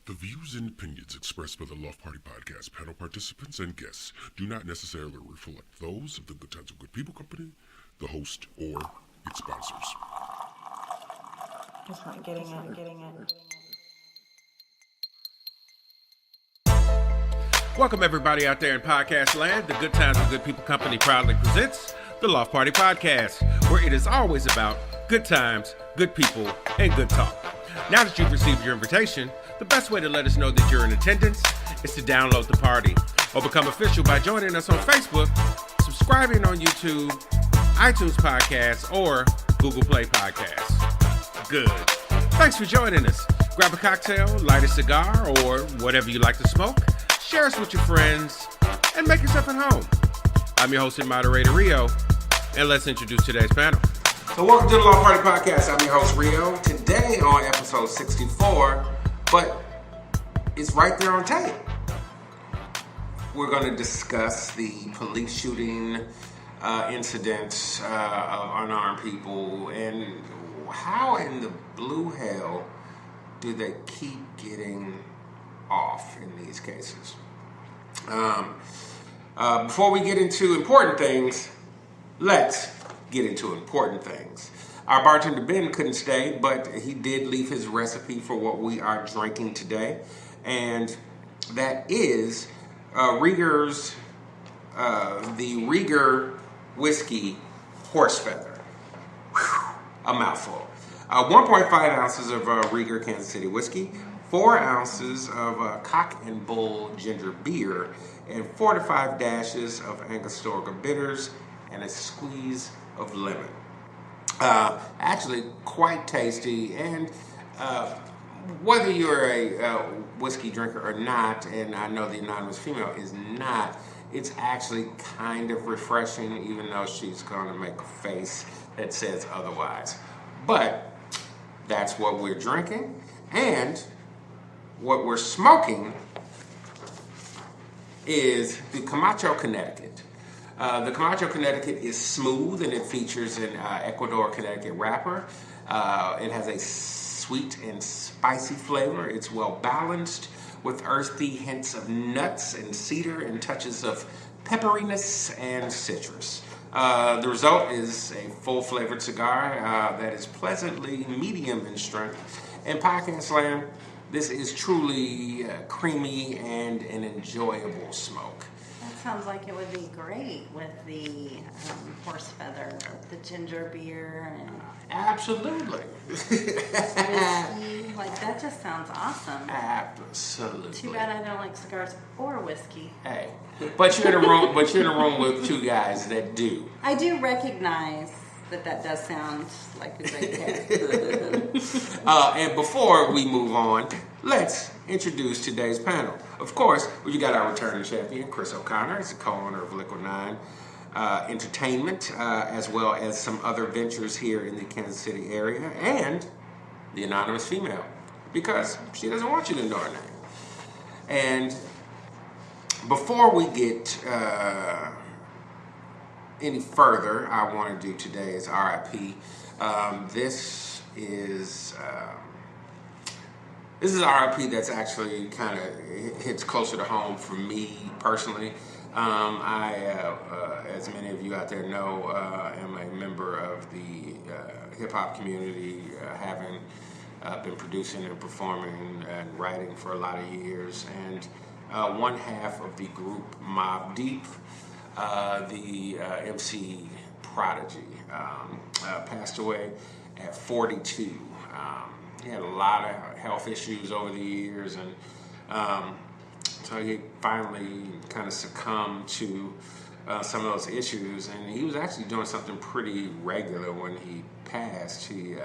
The views and opinions expressed by the Loft Party Podcast panel participants and guests do not necessarily reflect those of the Good Times with Good People company, the host, or its sponsors. Just not getting it. Welcome everybody out there in podcast land. The Good Times with Good People company proudly presents the Loft Party Podcast, where it is always about good times, good people, and good talk. Now that you've received your invitation, the best way to let us know that you're in attendance is to download the party or become official by joining us on Facebook, subscribing on YouTube, iTunes Podcasts, or Google Play Podcasts. Good. Thanks for joining us. Grab a cocktail, light a cigar, or whatever you like to smoke. Share us with your friends, and make yourself at home. I'm your host and moderator, Rio, and let's introduce today's panel. So welcome to the Loft Party Podcast. I'm your host, Rio. Today on episode 64, but it's right there on tape. We're going to discuss the police shooting incidents of unarmed people and how in the blue hell do they keep getting off in these cases. Before we get into important things, let's get into important things. Our bartender Ben couldn't stay, but he did leave his recipe for what we are drinking today, and that is Rieger's, the Rieger whiskey Horsefeather. Whew, a mouthful. 1.5 ounces of Rieger Kansas City whiskey, 4 ounces of Cock and Bull ginger beer, and 4 to 5 dashes of Angostura bitters, and a squeeze of lemon. Actually, quite tasty, and whether you're a whiskey drinker or not, and I know the anonymous female is not, it's actually kind of refreshing, even though she's going to make a face that says otherwise. But that's what we're drinking, and what we're smoking is the Camacho Connecticut. The Camacho Connecticut is smooth and it features an Ecuador Connecticut wrapper. It has a sweet and spicy flavor. It's well balanced with earthy hints of nuts and cedar and touches of pepperiness and citrus. The result is a full flavored cigar that is pleasantly medium in strength. In podcast land, this is truly creamy and an enjoyable smoke. That sounds like it would be great with the Horsefeather, the ginger beer, and Absolutely. whiskey. Like, that just sounds awesome. Absolutely. Too bad I don't like cigars or whiskey. Hey, but you're in a room. But you're in a room with two guys that do. I do recognize that does sound like a great pair. And before we move on, let's introduce today's panel. Of course, we got our returning champion, Chris O'Connor. He's the co-owner of Liquid 9 Entertainment, as well as some other ventures here in the Kansas City area, and the anonymous female, because she doesn't want you to know her name. And before we get any further, I want to do today is RIP. This is RIP that's actually kind of hits closer to home for me personally. I, as many of you out there know, am a member of the hip hop community, having been producing and performing and writing for a lot of years, and one half of the group Mobb Deep. The MC Prodigy passed away at 42. He had a lot of health issues over the years, and so he finally kind of succumbed to some of those issues. And he was actually doing something pretty regular when he passed. He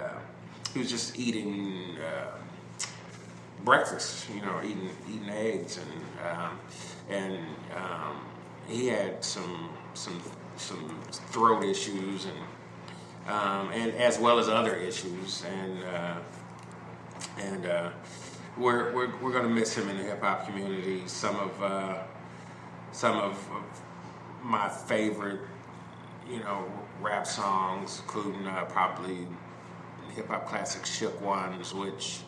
was just eating breakfast, eating eggs, and he had some throat issues and as well as other issues, and we're going to miss him in the hip hop community. Some of my favorite rap songs, including probably hip hop classic Shook Ones, which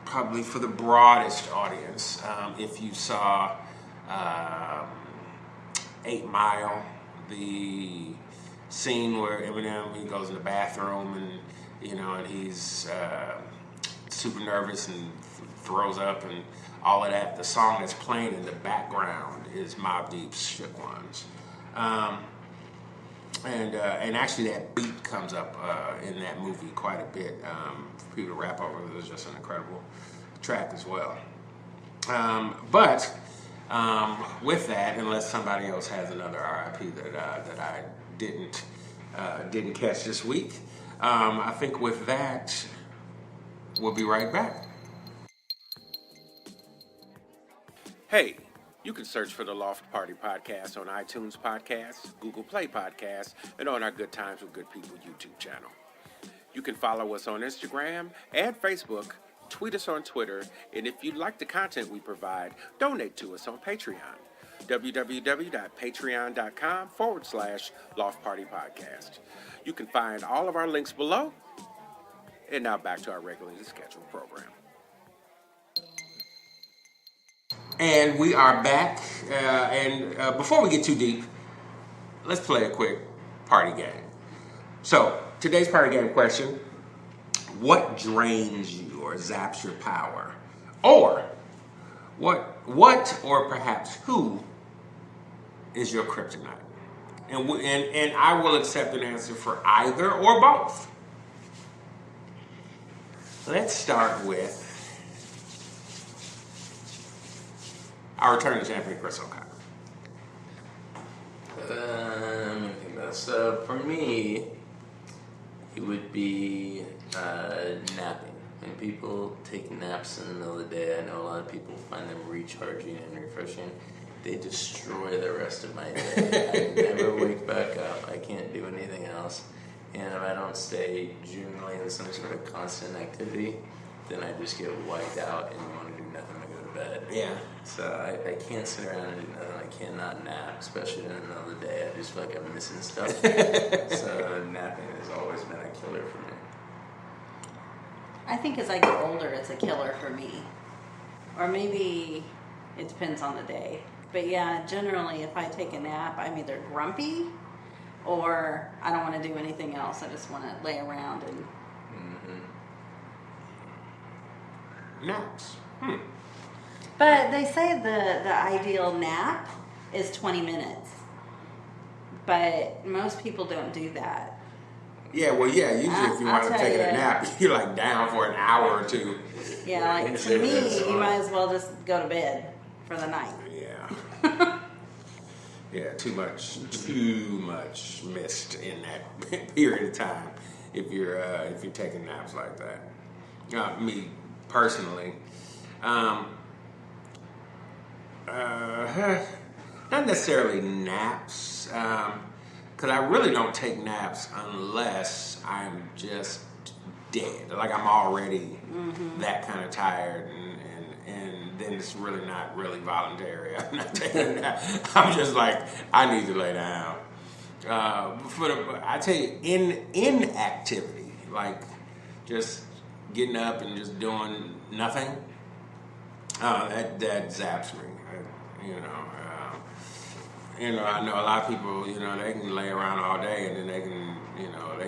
probably for the broadest audience, if you saw 8 Mile, the scene where Eminem, he goes in the bathroom and and he's super nervous and throws up and all of that. The song that's playing in the background is Mobb Deep's "Shook Ones," and actually that beat comes up in that movie quite a bit. For people to rap over, it was just an incredible track as well. But with that, unless somebody else has another RIP that I didn't catch this week, I think with that, we'll be right back. Hey, you can search for the Loft Party Podcast on iTunes Podcasts, Google Play Podcasts, and on our Good Times with Good People YouTube channel. You can follow us on Instagram and Facebook, tweet us on Twitter, and if you like the content we provide, donate to us on Patreon. www.patreon.com/Loft Party Podcast. You can find all of our links below. And now back to our regularly scheduled program. And we are back. Before we get too deep, let's play a quick party game. So, today's party game question: what drains you or zaps your power? Or what or perhaps who is your kryptonite? And I will accept an answer for either or both. Let's start with our returning champion, Chris O'Connor. Let me think about it. So for me, it would be napping. When people take naps in the middle of the day, I know a lot of people find them recharging and refreshing. They destroy the rest of my day. I never wake back up. I can't do anything else. And if I don't stay generally in some sort of constant activity, then I just get wiped out and want to do nothing but go to bed. Yeah. So I can't sit around and do nothing. I can't not nap, especially in the middle of the day. I just feel like I'm missing stuff. So napping has always been a killer for me. I think as I get older, it's a killer for me. Or maybe it depends on the day. But yeah, generally, if I take a nap, I'm either grumpy or I don't want to do anything else. I just want to lay around and... Naps. But they say the ideal nap is 20 minutes. But most people don't do that. Yeah, well, yeah, usually if you want to take a nap, you're like down for an hour or two. Yeah, like to me, you might as well just go to bed for the night. Yeah. Yeah, too much missed in that period of time if you're taking naps like that. Me personally, not necessarily naps, because I really don't take naps unless I'm just dead. Like I'm already that kind of tired, and then it's really not really voluntary. I'm not taking a nap. I'm just like, I need to lay down. I tell you, inactivity, like just getting up and just doing nothing, that zaps me. I know a lot of people, they can lay around all day and then they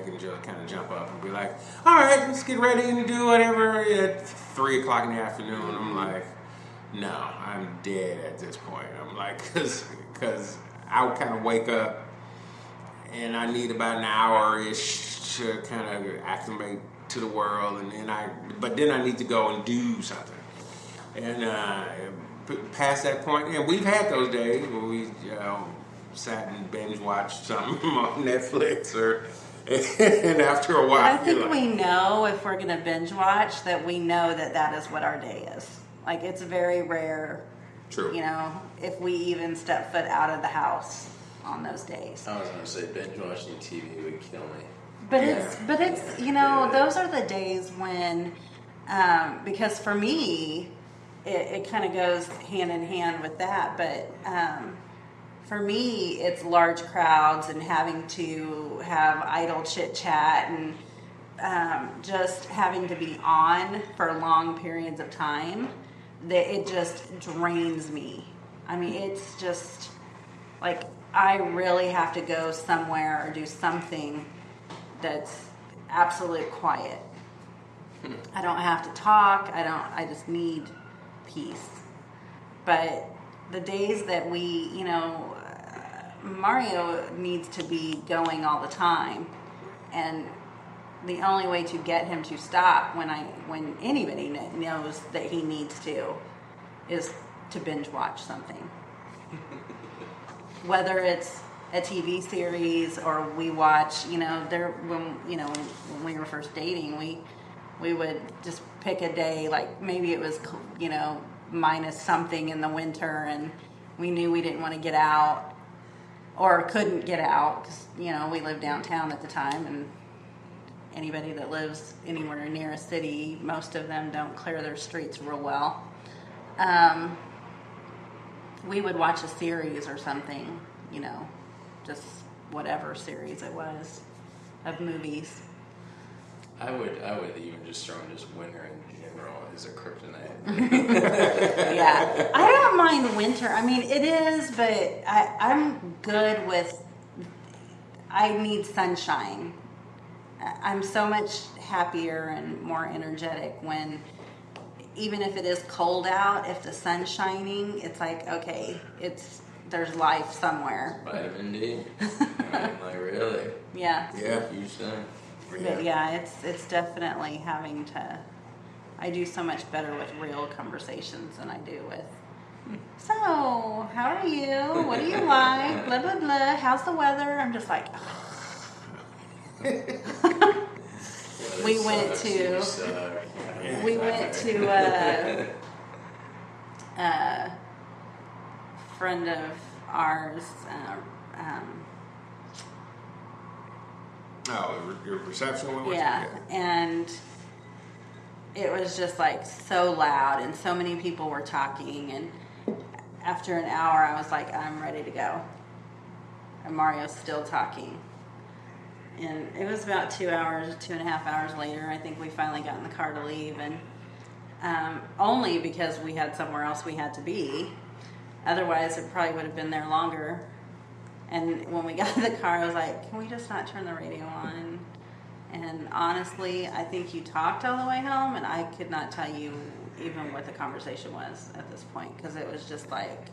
can just kind of jump up and be like, all right, let's get ready and do whatever at 3 o'clock in the afternoon. I'm like, no, I'm dead at this point. I'm like, because I would kind of wake up and I need about an hour-ish to kind of acclimate to the world, but then I need to go and do something. And past that point, we've had those days where we sat and binge watched something on Netflix, and after a while, I think we know if we're going to binge watch that we know that is what our day is. Like it's very rare. True. If we even step foot out of the house on those days. I was going to say binge watching TV would kill me. But it's those are the days when, because for me, it kind of goes hand in hand with that. But for me, it's large crowds and having to have idle chit chat and just having to be on for long periods of time, that it just drains me. I mean, it's just like I really have to go somewhere or do something that's absolute quiet. I don't have to talk. I just need peace. But the days that we, Mario needs to be going all the time, and the only way to get him to stop when anybody knows that he needs to is to binge watch something. Whether it's a TV series or we watch, when we were first dating, we would just pick a day, like maybe it was, minus something in the winter, and we knew we didn't want to get out or couldn't get out because, we lived downtown at the time, and anybody that lives anywhere near a city, most of them don't clear their streets real well. We would watch a series or something, just whatever series it was of movies. I would even just throw in just winter in general as a kryptonite. Yeah, I don't mind winter. I mean, it is, but I'm good with. I need sunshine. I'm so much happier and more energetic when, even if it is cold out, if the sun's shining, it's like, okay, there's life somewhere. Vitamin D. Really. Yeah. Yeah. Huge thing. But yeah, it's definitely having to. I do so much better with real conversations than I do with. So, how are you? What do you like? Blah blah blah. How's the weather? I'm just like. We went to a friend of ours. Your reception went with Yeah, you? and it was just like so loud, and so many people were talking, and after an hour I was like, I'm ready to go. And Mario's still talking. And it was about 2.5 hours later, I think we finally got in the car to leave, and only because we had somewhere else we had to be. Otherwise, it probably would have been there longer. And when we got in the car, I was like, can we just not turn the radio on? And honestly, I think you talked all the way home, and I could not tell you even what the conversation was at this point, because it was just like...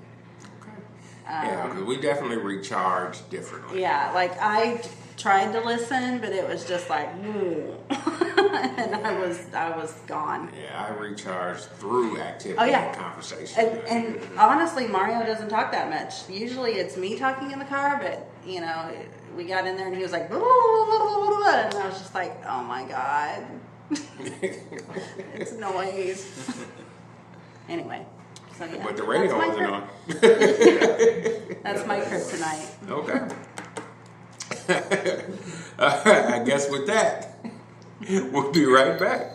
Yeah, because we definitely recharge differently. Yeah, like I tried to listen, but it was just like, and I was gone. Yeah, I recharge through activity and conversation. And honestly, Mario doesn't talk that much. Usually it's me talking in the car, but, we got in there and he was like, blah, blah, blah, blah, and I was just like, oh my God. It's noise. Anyway. So, yeah, but the radio wasn't on. That's my kryptonite. Okay. I guess with that, we'll be right back.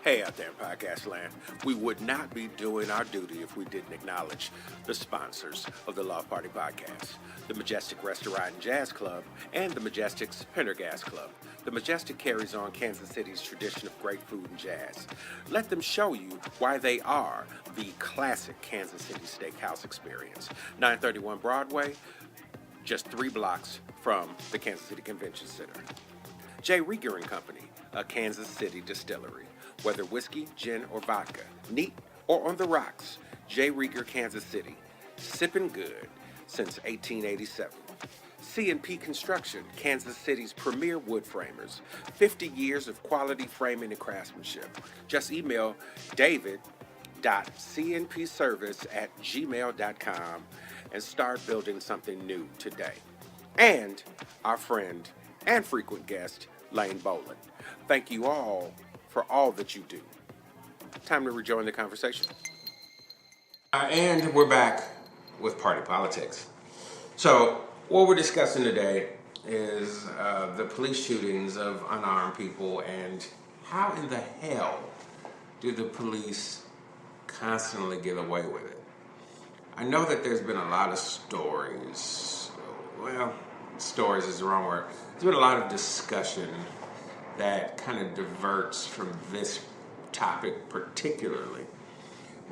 Hey out there in podcast land, we would not be doing our duty if we didn't acknowledge the sponsors of the Loft Party Podcast, the Majestic Restaurant and Jazz Club, and the Majestic's Pendergast Club. The Majestic carries on Kansas City's tradition of great food and jazz. Let them show you why they are the classic Kansas City steakhouse experience. 931 Broadway, just 3 blocks from the Kansas City Convention Center. J. Rieger and Company, a Kansas City distillery. Whether whiskey, gin, or vodka, neat or on the rocks, J. Rieger, Kansas City, sipping good since 1887. C&P Construction, Kansas City's premier wood framers. 50 years of quality framing and craftsmanship. Just email david.cnpservice@gmail.com and start building something new today. And our friend and frequent guest, Lane Boland. Thank you all for all that you do. Time to rejoin the conversation. And we're back with Party Politics. So, what we're discussing today is the police shootings of unarmed people, and how in the hell do the police constantly get away with it? I know that there's been a lot of stories. Well, stories is the wrong word. there's been a lot of discussion that kind of diverts from this topic particularly.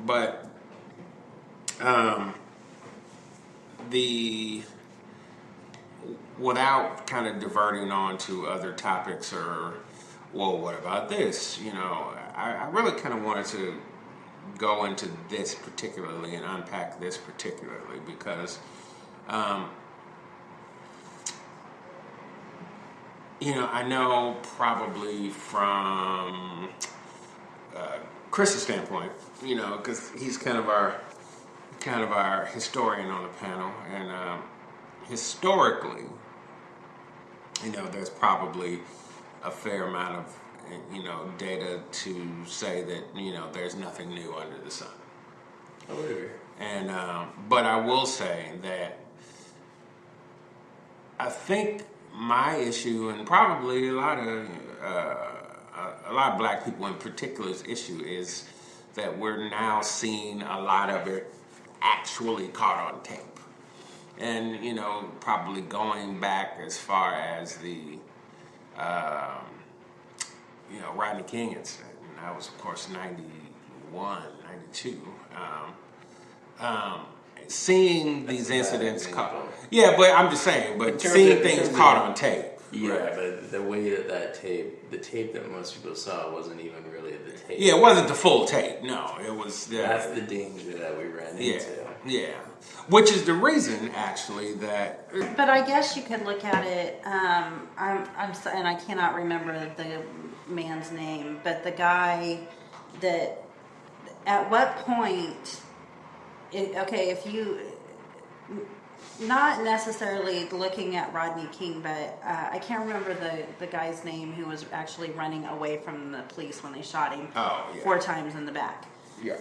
But without kind of diverting on to other topics or, well, what about this? You know, I really kind of wanted to go into this particularly and unpack this particularly because, you know, I know probably from Chris's standpoint, you know, because he's kind of our historian on the panel, and historically, you know, there's probably a fair amount of, you know, data to say that, you know, there's nothing new under the sun. I would agree. And but I will say that I think my issue, and probably a lot of black people in particular's issue, is that we're now seeing a lot of it actually caught on tape. And, you know, probably going back as far as the, you know, Rodney King incident. And that was, of course, 91, 92. Seeing these incidents caught. Yeah, but I'm just saying, but seeing things caught on tape. Yeah, right. But the way that tape, the tape that most people saw wasn't even really the tape. Yeah, it wasn't the full tape. No, it was. That's the danger that we ran into. Yeah. Which is the reason, actually, that. But I guess you could look at it. And I cannot remember the man's name, but the guy that. At what point? If you. Not necessarily looking at Rodney King, but I can't remember the guy's name who was actually running away from the police when they shot him 4 times in the back. Yeah.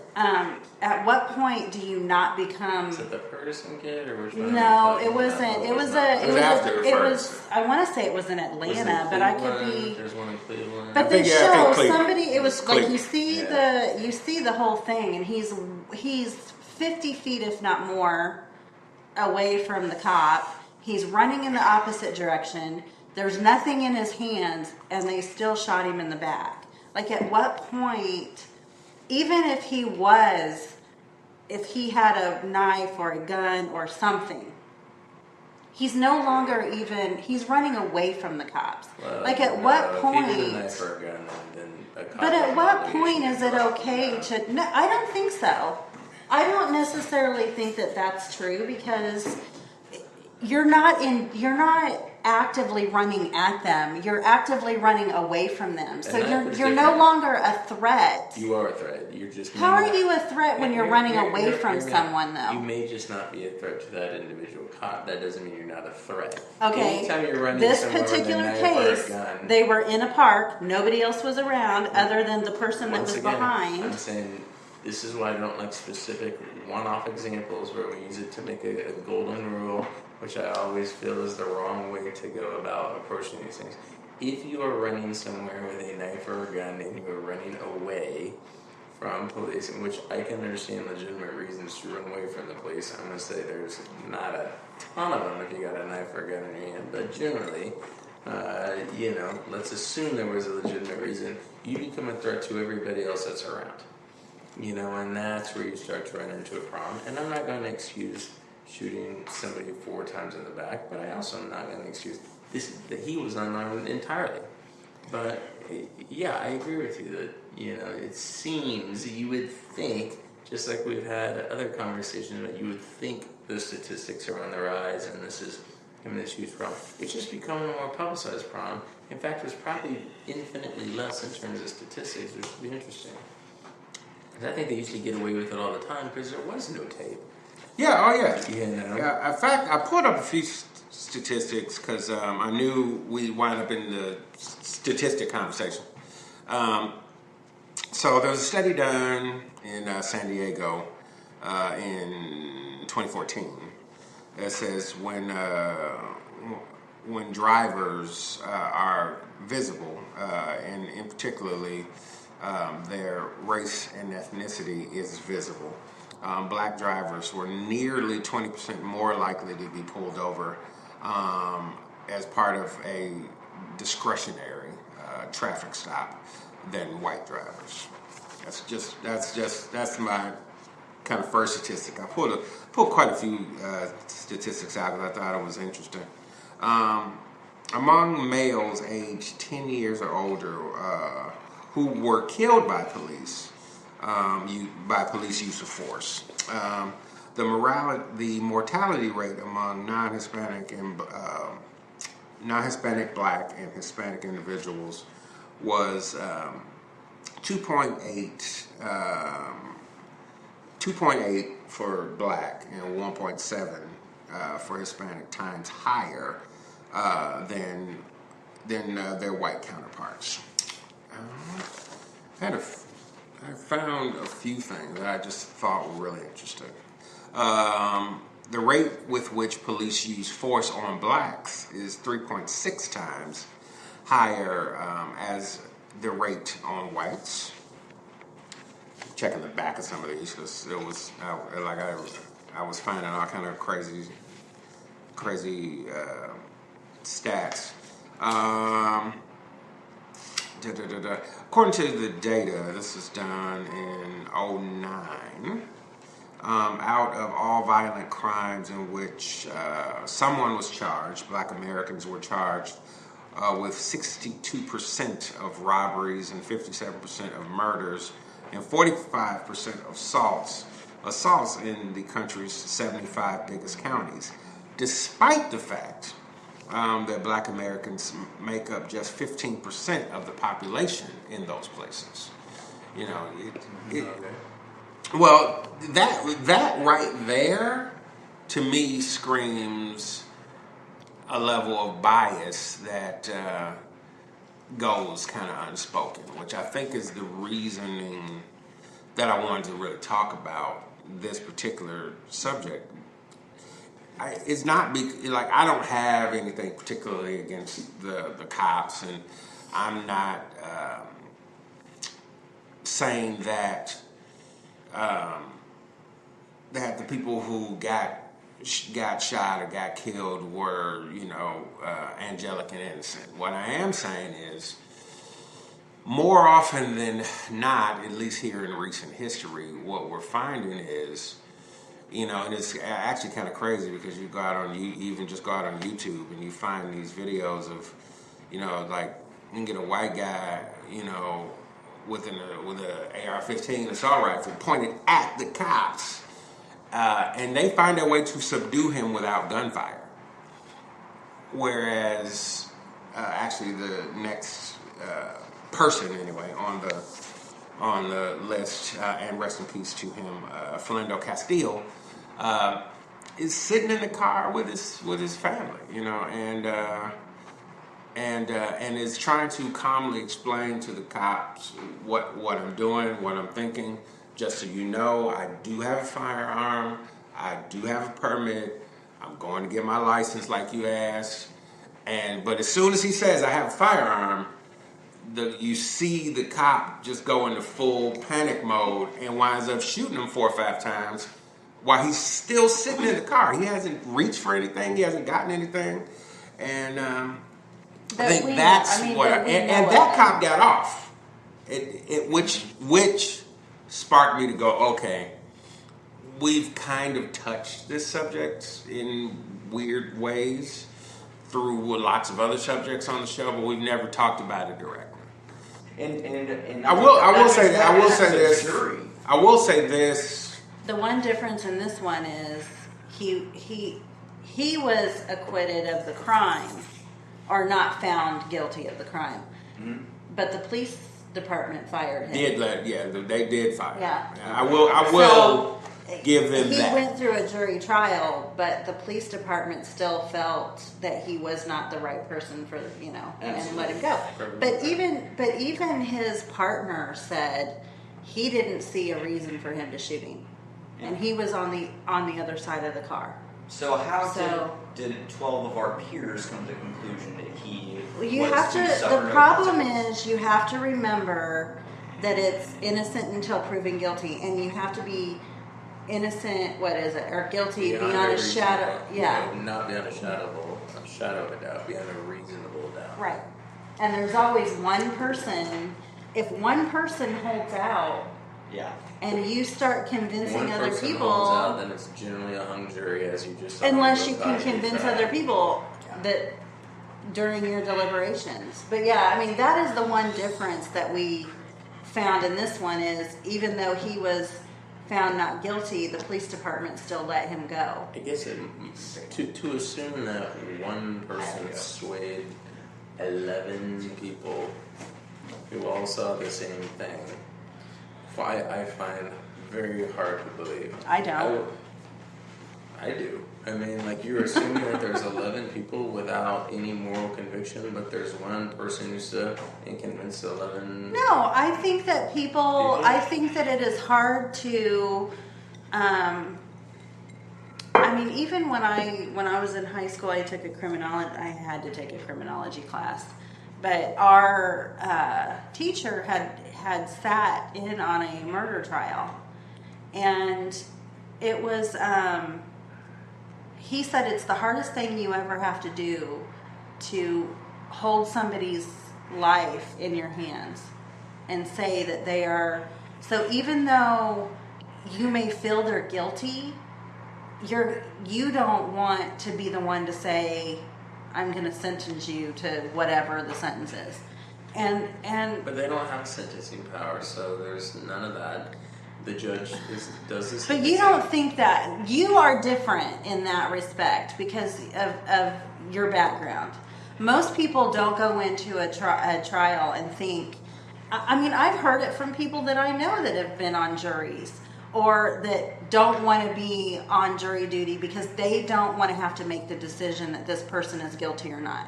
At what point do you not become? Is it the Ferguson kid or which one? No, it wasn't. It was I want to say it was in Atlanta, but I could be. There's one in Cleveland. But they show somebody. It was like you see the whole thing, and he's 50 feet, if not more, away from the cop. He's running in the opposite direction. There's nothing in his hands, and they still shot him in the back. Like, at what point, even if he had a knife or a gun or something, he's no longer even, he's running away from the cops. Well, like, at what point? If he had a knife or a gun, then a cop. But at what point is it okay to? No, I don't think so. I don't necessarily think that that's true, because you're not actively running at them. You're actively running away from them. So you're no longer a threat. You are a threat. You're just. How are you a threat when you're running away from someone, though? You may just not be a threat to that individual cop. That doesn't mean you're not a threat. Okay. Anytime you're running this somewhere particular with a knife case, or a gun, they were in a park. Nobody else was around other than the person that was behind. I'm saying. This is why I don't like specific one-off examples where we use it to make a golden rule, which I always feel is the wrong way to go about approaching these things. If you are running somewhere with a knife or a gun and you are running away from police, in which I can understand legitimate reasons to run away from the police, I'm going to say there's not a ton of them if you got a knife or a gun in your hand, but generally, you know, let's assume there was a legitimate reason, you become a threat to everybody else that's around. You know, and that's where you start to run into a problem. And I'm not going to excuse shooting somebody 4 times in the back, but I also am not going to excuse that he was unarmed entirely. But yeah, I agree with you that, you know, it seems you would think, just like we've had other conversations, that you would think the statistics are on the rise and this is this huge problem. It's just becoming a more publicized problem. In fact, there's probably infinitely less in terms of statistics, which would be interesting. I think they used to get away with it all the time because there was no tape. Yeah, oh yeah. You know? Yeah, in fact, I pulled up a few statistics because I knew we wind up in the statistic conversation. So there was a study done in San Diego in 2014 that says when drivers are visible, and in particularly their race and ethnicity is visible, black drivers were nearly 20% more likely to be pulled over as part of a discretionary traffic stop than white drivers. That's my kind of first statistic. I pulled quite a few statistics out because I thought it was interesting. Among males aged 10 years or older who were killed by police use of force, the mortality rate among non-Hispanic, Black, and Hispanic individuals was 2.8 for Black and 1.7 for Hispanic, times higher than their white counterparts. I found a few things that I just thought were really interesting. The rate with which police use force on blacks is 3.6 times higher as the rate on whites. Checking the back of some of these because it was I was finding all kind of crazy stats. According to the data, this was done in 2009. Out of all violent crimes in which someone was charged, Black Americans were charged with 62% of robberies and 57% of murders and 45% of assaults in the country's 75 biggest counties, despite the fact that Black Americans make up just 15% of the population in those places. You know, well, that right there, to me, screams a level of bias that goes kind of unspoken, which I think is the reasoning that I wanted to really talk about this particular subject. It's not like I don't have anything particularly against the cops, and I'm not saying that that the people who got shot or got killed were, angelic and innocent. What I am saying is, more often than not, at least here in recent history, what we're finding is, and it's actually kind of crazy because you even just go out on YouTube and you find these videos of, like you can get a white guy, with an AR-15 assault rifle pointed at the cops, and they find a way to subdue him without gunfire. Whereas, actually, the next person anyway on the list, and rest in peace to him, Philando Castile, is sitting in the car with his family, and is trying to calmly explain to the cops what I'm doing, what I'm thinking. Just so you know, I do have a firearm, I do have a permit, I'm going to get my license like you asked, but as soon as he says I have a firearm, you see the cop just go into full panic mode and winds up shooting him 4 or 5 times while he's still sitting in the car. He hasn't reached for anything, he hasn't gotten anything, and I think that cop got off, which sparked me to go, okay, we've kind of touched this subject in weird ways through lots of other subjects on the show, but we've never talked about it directly. And I will say this. The one difference in this one is he was acquitted of the crime, or not found guilty of the crime, but the police department fired him. They did fire him. Yeah. I will give them that. He went through a jury trial, but the police department still felt that he was not the right person for, and let him go. But even his partner said he didn't see a reason for him to shoot him, and he was on the other side of the car. So did 12 of our peers come to the conclusion that he the problem is you have to remember that it's innocent until proven guilty, and you have to be innocent, or guilty beyond a shadow. Yeah. Not beyond a shadow of a shadow of a doubt, beyond a reasonable doubt. Right. And there's always one person. If one person holds out, Yeah. and you start convincing One other person people, holds out, then it's generally a hung jury, as you just said. unless you can convince other people that during your deliberations. But yeah, I mean, that is the one difference that we found in this one is even though he was found not guilty, the police department still let him go. I guess to assume that one person swayed 11 people who all saw the same thing, I find very hard to believe. I don't. I do. I mean, like, you're assuming that there's 11 people without any moral conviction, but there's one person who stood and convinced 11. No, I think that I think that it is hard to, I mean, even when I was in high school, I had to take a criminology class, but our teacher had sat in on a murder trial, and it was, he said it's the hardest thing you ever have to do to hold somebody's life in your hands and say that they are, so even though you may feel they're guilty, you don't want to be the one to say, I'm going to sentence you to whatever the sentence is. But they don't have sentencing power, so there's none of that. The judge does this. But you don't think that you are different in that respect because of your background. Most people don't go into a trial and think. I mean, I've heard it from people that I know that have been on juries or that don't want to be on jury duty because they don't want to have to make the decision that this person is guilty or not.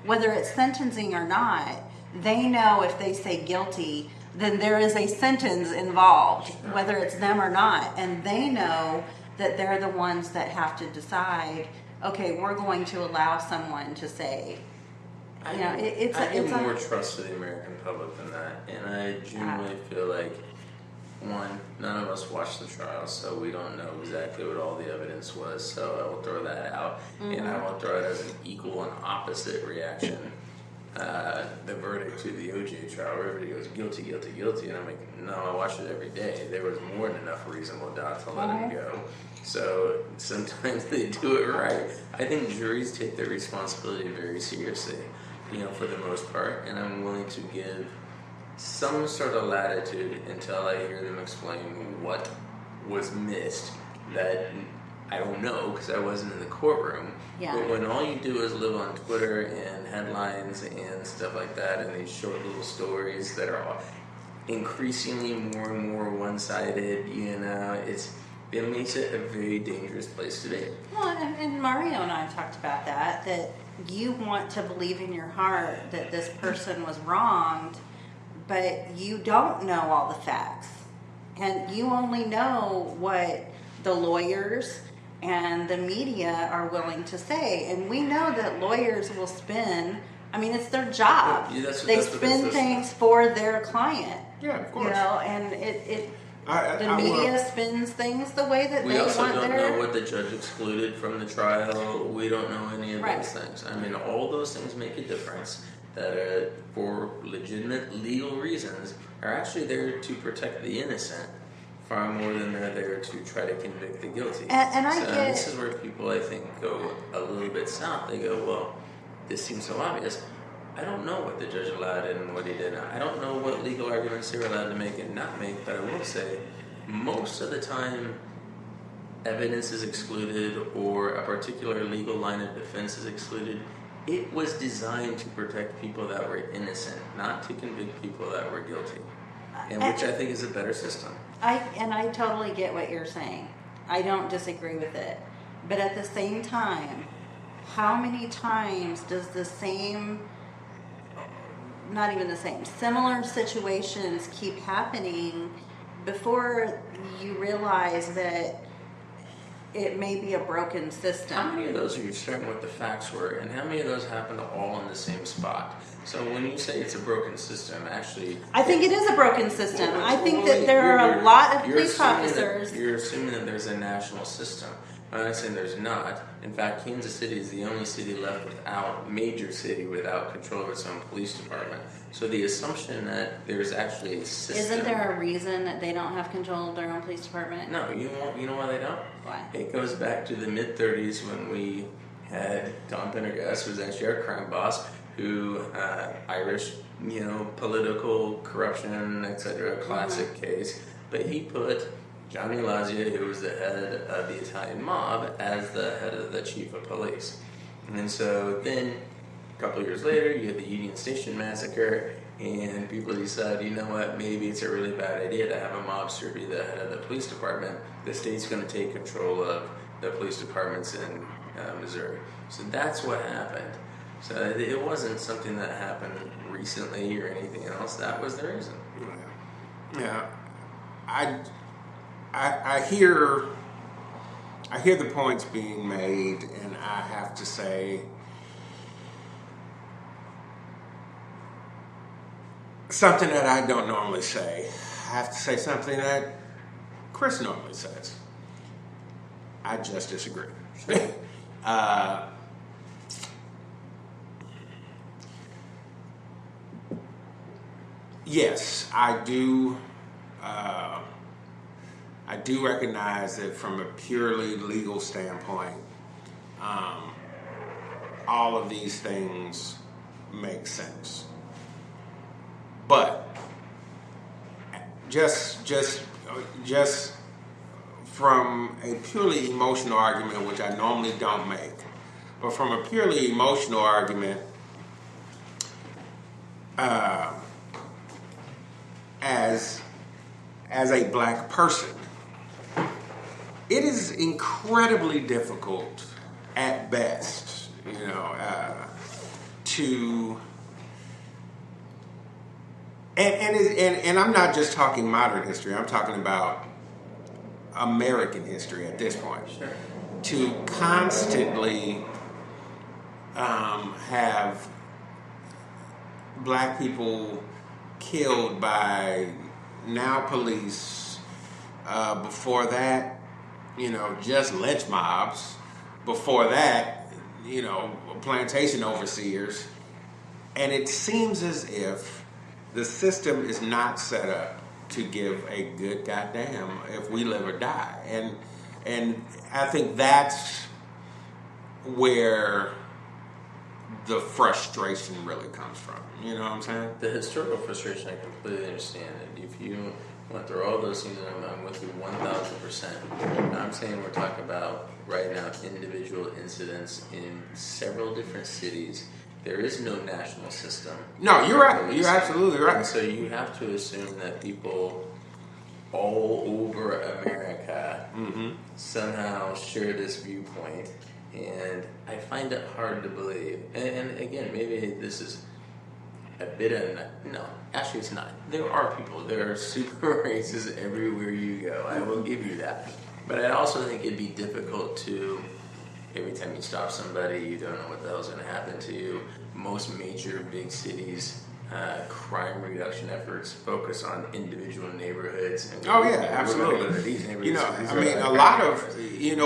Whether it's sentencing or not, they know if they say guilty, then there is a sentence involved, whether it's them or not. And they know that they're the ones that have to decide, okay, we're going to allow someone to say, you know, I have more trust for the American public than that. And I genuinely feel like, one, none of us watched the trial, so we don't know exactly what all the evidence was. So I will throw that out. Mm-hmm. And I will throw it as an equal and opposite reaction. The verdict to the OJ trial, where everybody goes guilty, guilty, guilty, and I'm like, no, I watch it every day. There was more than enough reasonable doubt to let him go. So sometimes they do it right. I think juries take their responsibility very seriously, you know, for the most part, and I'm willing to give some sort of latitude until I hear them explain what was missed that I don't know because I wasn't in the courtroom. Yeah. But when all you do is live on Twitter and headlines and stuff like that and these short little stories that are increasingly more and more one-sided, you know, it makes it a very dangerous place to be. Well, and Mario and I have talked about that you want to believe in your heart that this person was wronged, but you don't know all the facts. And you only know what the lawyers and the media are willing to say. And we know that lawyers will spin, I mean, it's their job. Yeah, they spin things for their client. Yeah, of course. You know, and the media spins things the way that we they also want don't their... know what the judge excluded from the trial. We don't know any of Right. those things. I mean, all those things make a difference that for legitimate legal reasons are actually there to protect the innocent far more than they're there to try to convict the guilty. And I so get... this is where people, I think, go a little bit south. They go, well, this seems so obvious. I don't know what the judge allowed and what he didn't. I don't know what legal arguments they were allowed to make and not make, but I will say most of the time evidence is excluded or a particular legal line of defense is excluded. It was designed to protect people that were innocent, not to convict people that were guilty, and which I think is a better system. I totally get what you're saying. I don't disagree with it. But at the same time, how many times does the same, not even the same, similar situations keep happening before you realize that it may be a broken system? How many of those are you starting with the facts were, and how many of those happen all in the same spot? So when you say it's a broken system, actually... I think it is a broken system. I think that there are a lot of police officers... You're assuming that there's a national system. I'm not saying there's not. In fact, Kansas City is the only city left major city without control of its own police department. So the assumption that there's actually a system... Isn't there a reason that they don't have control of their own police department? No, you know why they don't? Why? It goes back to the mid-30s when we had Don Pendergast, who was actually our crime boss, who, Irish, political corruption, etc., classic case. But he put Johnny Lazia, who was the head of the Italian mob, as the head of the chief of police. And so then, a couple of years later, you had the Union Station massacre, and people decide, you know what, maybe it's a really bad idea to have a mobster be the head of the police department. The state's going to take control of the police departments in Missouri. So that's what happened. So it wasn't something that happened recently or anything else. That was the reason. Yeah. I hear the points being made, and I have to say something that I don't normally say. I have to say something that Chris normally says. I just disagree. Yes, I do. I do recognize that from a purely legal standpoint, all of these things make sense. But just from a purely emotional argument, which I normally don't make, but from a purely emotional argument, as a black person, it is incredibly difficult at best, to and I'm not just talking modern history. I'm talking about American history at this point. Sure. To constantly have black people killed by now police. Before that, just lynch mobs. Before that, plantation overseers. And it seems as if the system is not set up to give a good goddamn if we live or die. And I think that's where the frustration really comes from. You know what I'm saying? The historical frustration, I completely understand. And if you went through all those things, I'm with you 1,000%. I'm saying we're talking about right now individual incidents in several different cities. There is no national system. No, you're right. You're absolutely right. And so you have to assume that people all over America somehow share this viewpoint. And I find it hard to believe. And again, maybe this is a bit of... No, actually it's not. There are people. There are super racist everywhere you go. I will give you that. But I also think it'd be difficult to... Every time you stop somebody, you don't know what the hell's going to happen to you. Most major big cities, crime reduction efforts focus on individual neighborhoods. And absolutely. These neighborhoods. A lot of,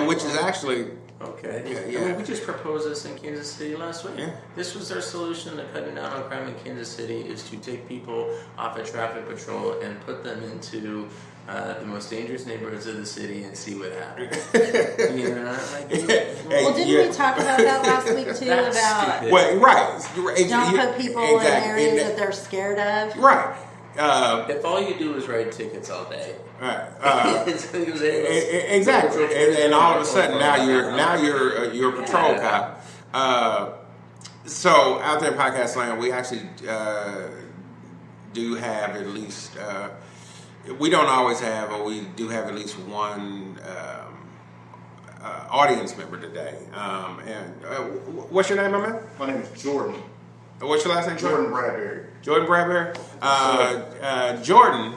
which is actually... Okay. Yeah. We just proposed this in Kansas City last week. Yeah. This was our solution to cutting down on crime in Kansas City, is to take people off of traffic patrol and put them into the most dangerous neighborhoods of the city and see what happens. Well, didn't we talk about that last week too? About don't put people in areas that they're scared of. Right. If all you do is write tickets all day, right? Exactly. And all of a sudden now you're a patrol cop. So out there in podcast land, we actually do have at least. We don't always have, but we do have at least one audience member today. What's your name, my man? My name is Jordan. What's your last name? Jordan Bradbury. Jordan Bradbury. Jordan,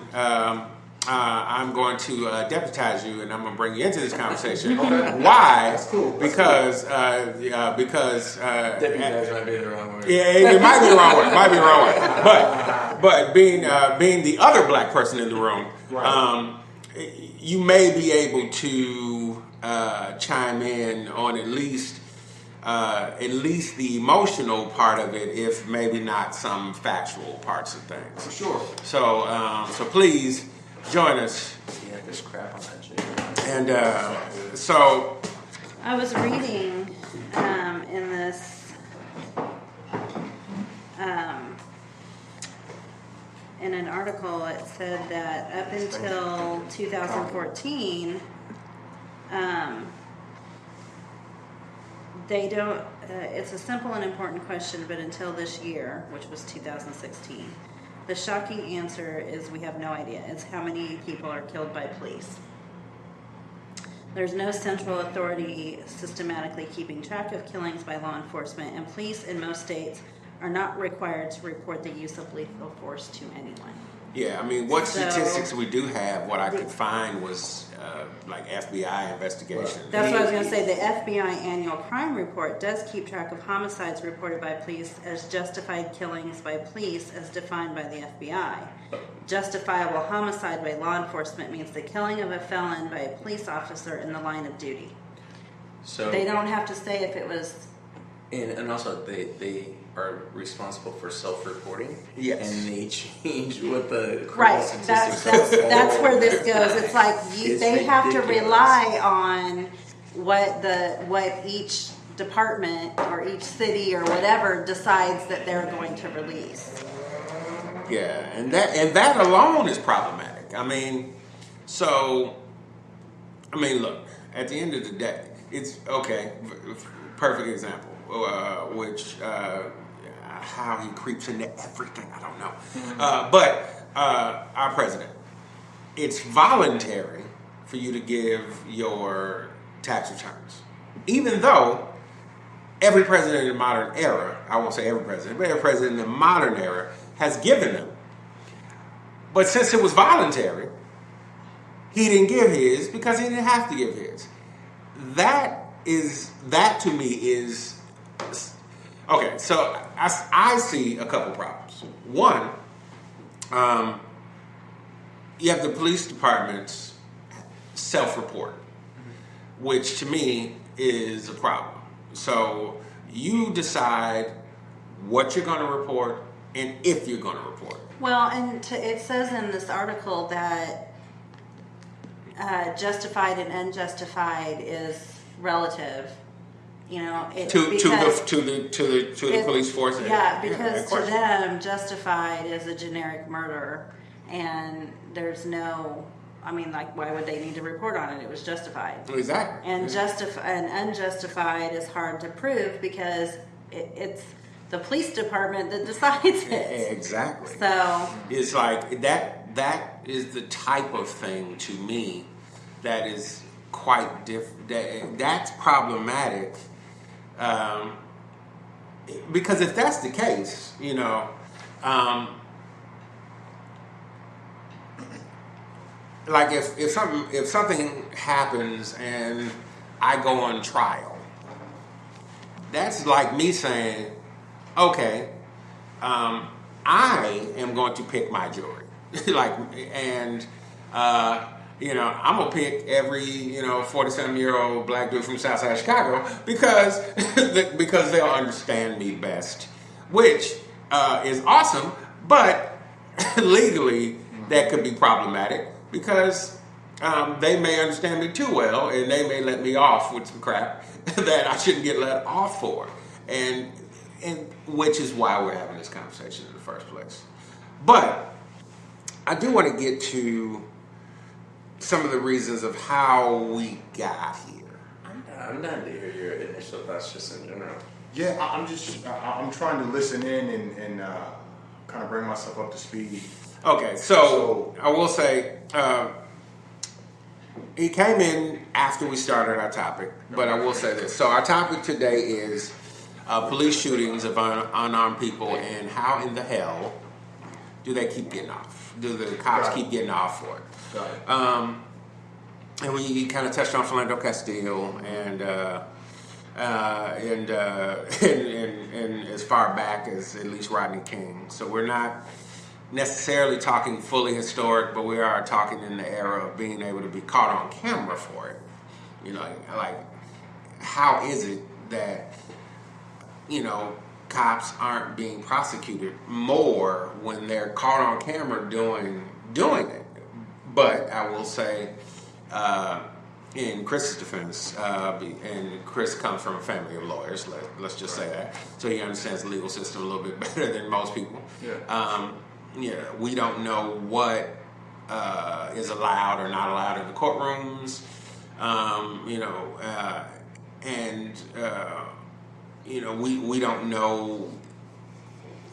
I'm going to deputize you, and I'm going to bring you into this conversation. Why? That's cool. Because deputize might be the wrong word. Yeah, it might be the wrong word. But being the other black person in the room, right. You may be able to chime in on at least the emotional part of it, if maybe not some factual parts of things. For sure. So please join us. Yeah, there's crap on that shit. And so I was reading in this in an article. It said that up until 2014, they don't. It's a simple and important question, but until this year, which was 2016, the shocking answer is we have no idea. It's how many people are killed by police. There's no central authority systematically keeping track of killings by law enforcement, and police in most states are not required to report the use of lethal force to anyone. yeah, I mean, what So- statistics we do have, what I could find was like FBI investigation. That's what I was going to say. The FBI annual crime report does keep track of homicides reported by police as justified killings by police as defined by the FBI. Justifiable homicide by law enforcement means the killing of a felon by a police officer in the line of duty. So They don't have to say if it was. and also they are responsible for self-reporting. Yes. And they change what the Right, statistics that's are. where this goes. It's like It's they have to ridiculous. rely on what each department or each city or whatever decides that they're going to release. Yeah, and that alone is problematic. I mean, look, at the end of the day, it's okay. Perfect example, how he creeps into everything, I don't know. But our president, it's voluntary for you to give your tax returns, even though every president in the modern era, I won't say every president, but every president in the modern era has given them. But since it was voluntary, he didn't give his because he didn't have to give his. That to me is okay. So I see a couple problems. One, you have the police department's self-report, which to me is a problem. So you decide what you're going to report and if you're going to report. Well, and it says in this article that justified and unjustified is relative. You know, To the police force. Yeah, because of to course. them, justified is a generic murder, and there's no. I mean, like, why would they need to report on it? It was justified. Exactly. And and unjustified is hard to prove because it's the police department that decides it. Exactly. So It's like that is the type of thing to me that is quite different. That's problematic. Because if that's the case, you know, like if something happens and I go on trial, that's like me saying, okay, I am going to pick my jury, I'm gonna pick every 47-year-old black dude from Southside Chicago because they'll understand me best, which is awesome, but legally that could be problematic because they may understand me too well and they may let me off with some crap that I shouldn't get let off for, and which is why we're having this conversation in the first place. But I do want to get to some of the reasons of how we got here. I'm down to hear your initial thoughts just in general. Yeah, I'm trying to listen in and kind of bring myself up to speed. Okay, so I will say he came in after we started our topic, but I will say this. So our topic today is police shootings of unarmed people and how in the hell do they keep getting off? Do the cops keep getting off for it? And we kind of touched on Philando Castile and as far back as at least Rodney King. So we're not necessarily talking fully historic, but we are talking in the era of being able to be caught on camera for it. You know, like how is it that, you know, cops aren't being prosecuted more when they're caught on camera doing it? But I will say, in Chris's defense, and Chris comes from a family of lawyers, let's just say that, so he understands the legal system a little bit better than most people. We don't know what is allowed or not allowed in the courtrooms, we don't know.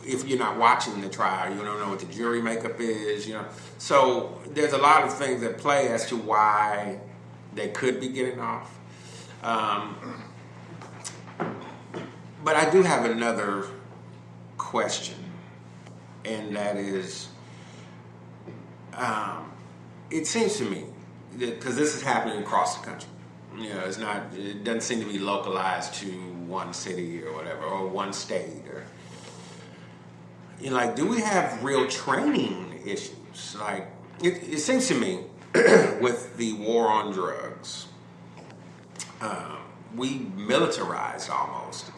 If you're not watching the trial, you don't know what the jury makeup is, you know. So there's a lot of things that play as to why they could be getting off. But I do have another question, and that is, it seems to me that, because this is happening across the country, you know, it doesn't seem to be localized to one city or whatever, or one state, or, you know, like, do we have real training issues? Like, it seems to me with the war on drugs, we militarized almost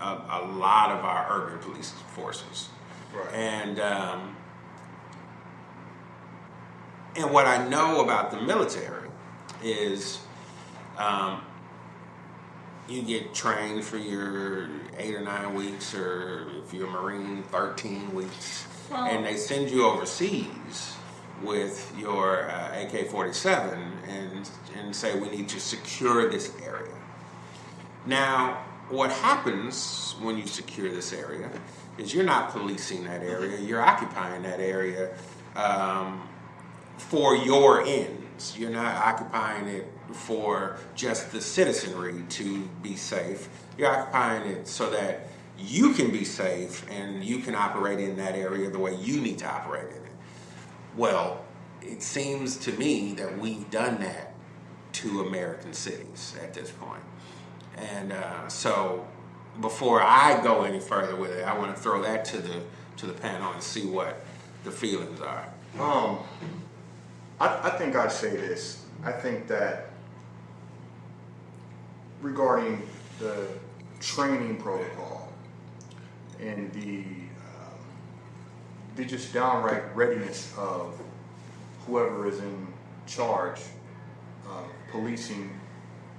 a lot of our urban police forces. Right. And what I know about the military is you get trained for your 8 or 9 weeks, or if you're a Marine, 13 weeks. Well, and they send you overseas with your AK-47 and say, we need to secure this area. Now, what happens when you secure this area is you're not policing that area, you're occupying that area for your ends. You're not occupying it for just the citizenry to be safe. You're occupying it so that you can be safe and you can operate in that area the way you need to operate in it. Well, it seems to me that we've done that to American cities at this point. And so before I go any further with it, I want to throw that to the panel and see what the feelings are. I think I'd say this. I think that regarding the training protocol and the just downright readiness of whoever is in charge of policing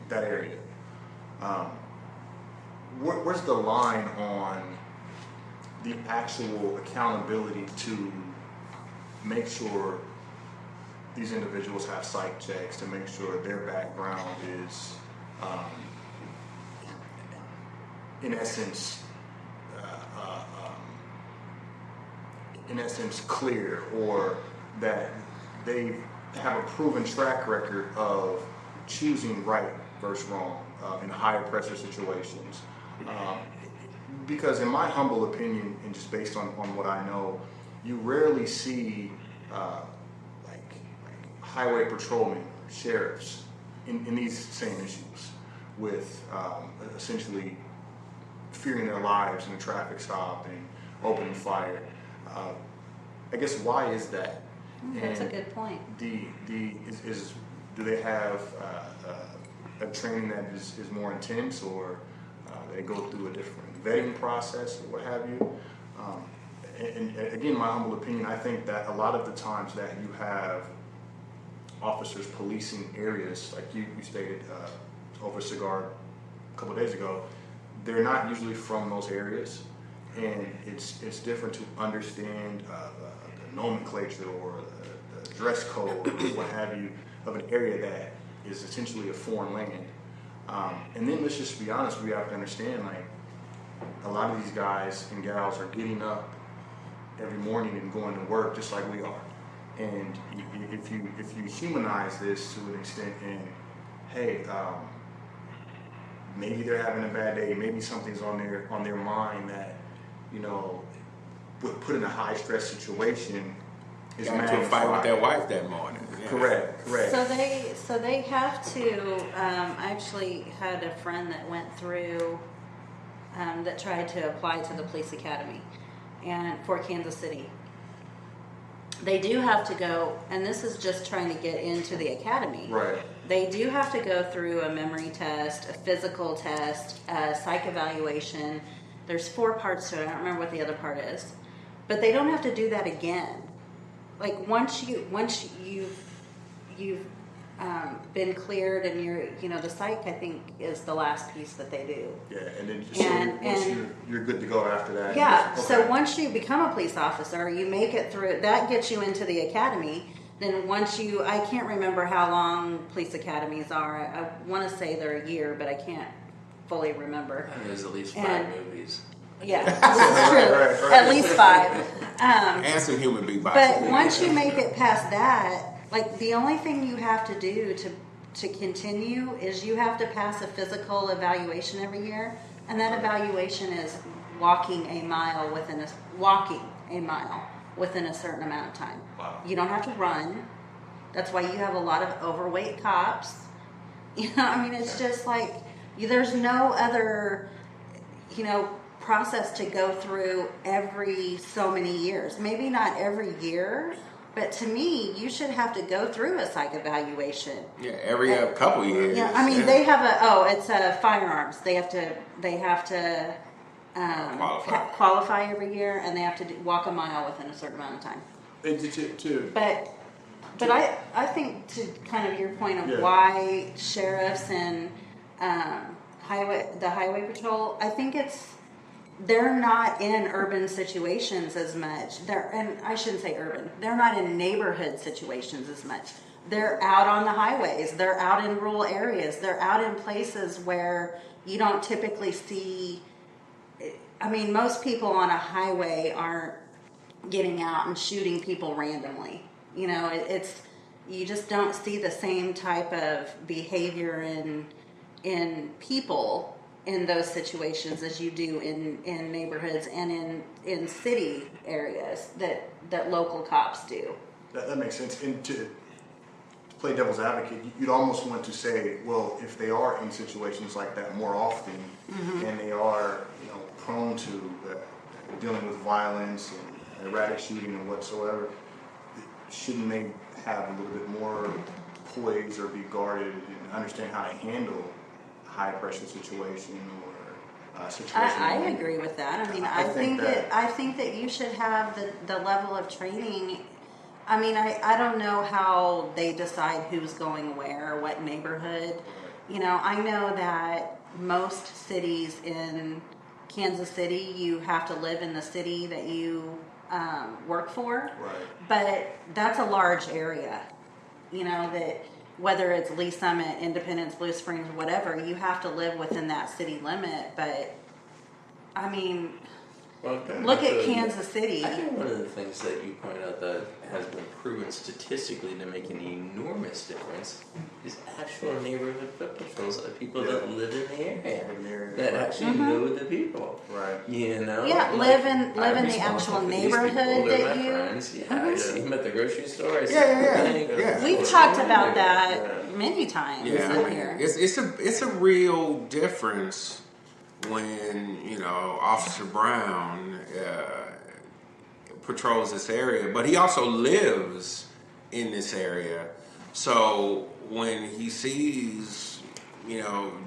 that area, where's the line on the actual accountability to make sure these individuals have psych checks, to make sure their background is, in essence, clear, or that they have a proven track record of choosing right versus wrong in higher pressure situations. Because in my humble opinion, and just based on what I know, you rarely see like highway patrolmen, sheriffs in these same issues with essentially fearing their lives in a traffic stop and opening fire. I guess why is that? That's a good point. Do they have a training that is more intense, or they go through a different vetting process, or what have you? And again, my humble opinion, I think that a lot of the times that you have officers policing areas, like you stated over Cigar a couple of days ago, they're not usually from those areas, and it's different to understand the nomenclature or the dress code, or what have you, of an area that is essentially a foreign land. And then let's just be honest, we have to understand, like, a lot of these guys and gals are getting up every morning and going to work just like we are. And if you humanize this to an extent, and hey, maybe they're having a bad day, maybe something's on their mind that, you know, put in a high stress situation, is Got into a fight with their wife that morning. Yeah. Correct. So they have to. I actually had a friend that went through that tried to apply to the police academy, and for Kansas City. they do have to go, and this is just trying to get into the academy. Right. They do have to go through a memory test, a physical test, a psych evaluation. There's 4 parts to it. I don't remember what the other part is. But they don't have to do that again. Like once you've been cleared and the psych, I think, is the last piece that they do. Yeah, and then once you're good to go after that. Yeah, Okay. so once you become a police officer, you make it through, that gets you into the academy. Then I can't remember how long police academies are. I want to say they're a year, but I can't fully remember. And there's at least 5 movies. Yeah, this is true. Right. At least 5. And some human beatboxing. But once you make it past that, like the only thing you have to do to continue is you have to pass a physical evaluation every year, and that evaluation is walking a mile within a certain amount of time. Wow. You don't have to run. That's why you have a lot of overweight cops. It's just like there's no other, process to go through every so many years. Maybe not every year, but to me, you should have to go through a psych evaluation. Yeah, every couple years. Yeah, they have it's firearms. They have to qualify every year, and they have to walk a mile within a certain amount of time. And But I think to kind of your point of Yeah. why sheriffs and highway patrol, I think they're not in urban situations as much. And I shouldn't say urban. They're not in neighborhood situations as much. They're out on the highways. They're out in rural areas. They're out in places where you don't typically see. Most people on a highway aren't getting out and shooting people randomly. You just don't see the same type of behavior in people in those situations as you do in neighborhoods and in city areas that local cops do. that makes sense. And to play devil's advocate, you'd almost want to say, well, if they are in situations like that more often, and they are, prone to dealing with violence and erratic shooting and whatsoever, shouldn't they have a little bit more poise or be guarded and understand how to handle a high pressure situation or situation? I agree with that. I think that you should have the level of training. I don't know how they decide who's going where, what neighborhood. I know that most cities in Kansas City, you have to live in the city that you work for. Right. But that's a large area. That whether it's Lee Summit, Independence, Blue Springs, whatever, you have to live within that city limit. But look at Kansas City. I think one of the things that you point out that has been proven statistically to make an enormous difference is actual neighborhood foot patrols of people that live in the area, that actually know the people. Right. Yeah, live in the actual neighborhood that you. Friends. Yeah, you met the grocery store. Yeah. We've talked about that many times up here. It's a real difference when Officer Brown patrols this area, but he also lives in this area. So when he sees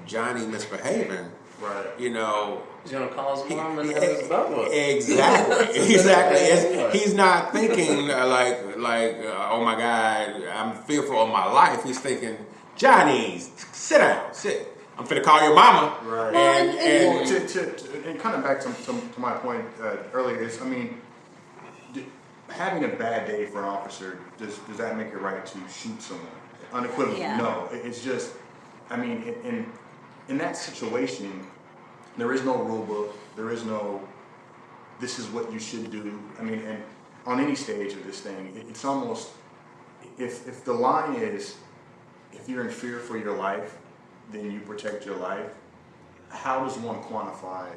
Johnny misbehaving, Right. He's gonna call his mom and have his butt whooped. Exactly. He's not thinking like oh my God, I'm fearful of my life. He's thinking, Johnny, sit down, sit. I'm finna call your mama. Right. And kind of back to my point earlier is, having a bad day for an officer, does that make it right to shoot someone? Unequivocally, no. It's just, in that situation, there is no rule book. There is no, this is what you should do. And on any stage of this thing, it's almost, if the line is, if you're in fear for your life, then you protect your life. How does one quantify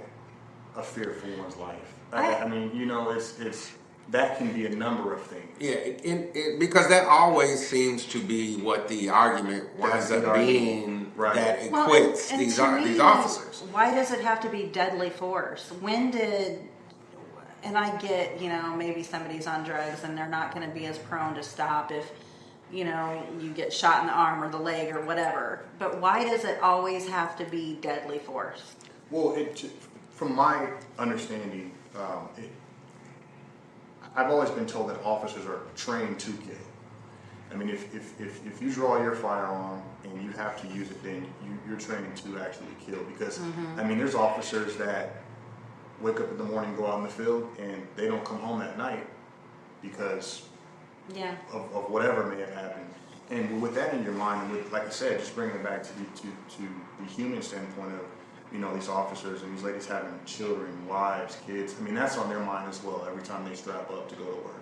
a fear for one's life? It's that can be a number of things. Yeah, because that always seems to be what the argument winds up being, right, that equates these officers. Why does it have to be deadly force? When did and I get, maybe somebody's on drugs and they're not going to be as prone to stop if, you get shot in the arm or the leg or whatever. But why does it always have to be deadly force? Well, from my understanding, I've always been told that officers are trained to kill. I mean, if you draw your firearm and you have to use it, then you're trained to actually kill. Because, I mean, there's officers that wake up in the morning, go out in the field, and they don't come home at night because of whatever may have happened. And with that in your mind, with, like I said, just bringing it back to the human standpoint of, these officers and these ladies having children, wives, kids. I mean, that's on their mind as well every time they strap up to go to work.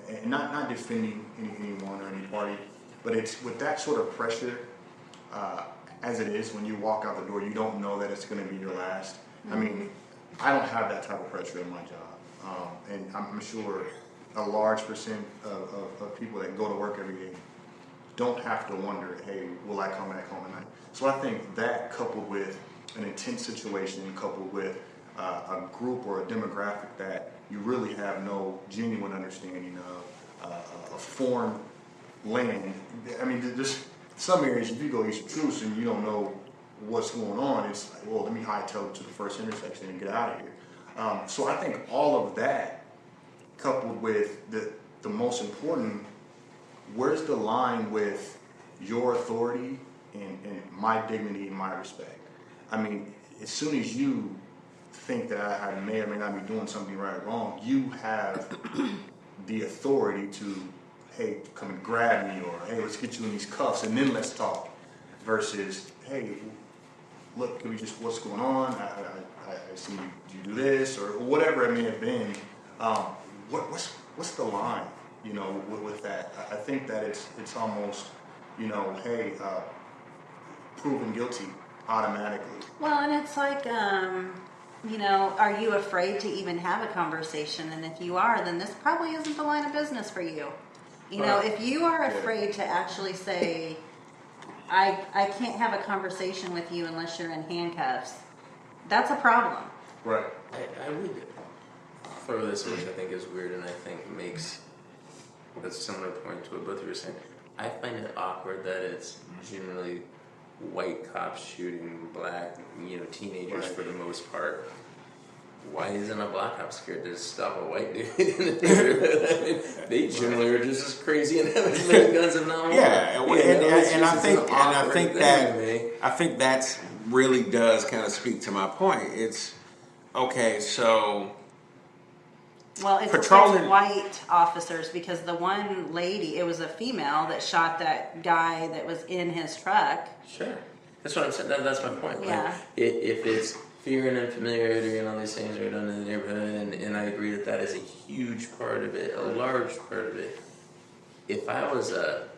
And not defending anyone or any party, but it's with that sort of pressure, as it is when you walk out the door, you don't know that it's going to be your last. I mean, I don't have that type of pressure in my job, and I'm sure a large percent of people that go to work every day don't have to wonder, hey, will I come back home at night? So I think that, coupled with an intense situation, coupled with a group or a demographic that you really have no genuine understanding of a foreign land. I mean, there's some areas, if you go east of Truce and you don't know what's going on, it's like, well, let me hightail it to the first intersection and get out of here. So I think all of that, coupled with the most important, where's the line with your authority and my dignity and my respect? I mean, as soon as you think that I may or may not be doing something right or wrong, you have the authority to, hey, come and grab me, or hey, let's get you in these cuffs and then let's talk, versus, hey, look, can we just, what's going on? I see you do this, or whatever it may have been. What's the line, with that? I think that it's almost, hey, proven guilty automatically. Well, and it's like, are you afraid to even have a conversation? And if you are, then this probably isn't the line of business for you. If you are afraid to actually say, I can't have a conversation with you unless you're in handcuffs, that's a problem. Right. I would throw this, which I think is weird and I think makes a similar point to what both of you were saying. I find it awkward that it's generally white cops shooting black, teenagers for the most part. Why isn't a black cop scared to stop a white dude in the neighborhood? I mean, they generally are just as crazy and have as many guns as now. And I think that's really does kind of speak to my point. It's okay, so. Well, it's white officers, because the one lady, it was a female that shot that guy that was in his truck. Sure. That's what I'm saying. That's my point. Yeah. Like, if it's fear and unfamiliarity and all these things are done in the neighborhood, and I agree that is a huge part of it, a large part of it. If I was a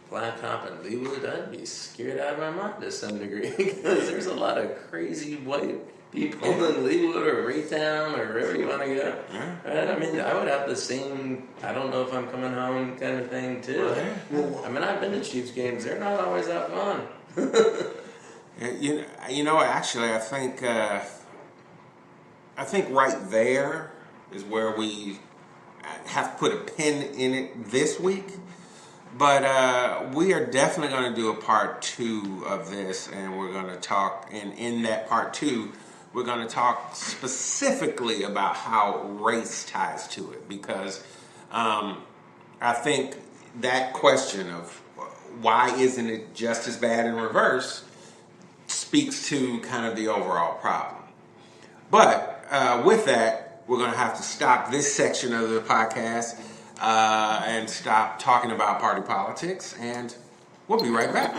black cop in Leawood, I'd be scared out of my mind to some degree, because there's a lot of crazy white people in Leawood or Raytown or wherever you want to go. Right? I mean, I would have the same, I don't know if I'm coming home kind of thing too. Right. I mean, I've been to Chiefs games. They're not always that fun. Actually, I think right there is where we have to put a pin in it this week. But we are definitely going to do a part 2 of this, and we're going to talk, and in that part 2, we're going to talk specifically about how race ties to it, because I think that question of why isn't it just as bad in reverse speaks to kind of the overall problem. But with that, we're going to have to stop this section of the podcast and stop talking about party politics, and we'll be right back.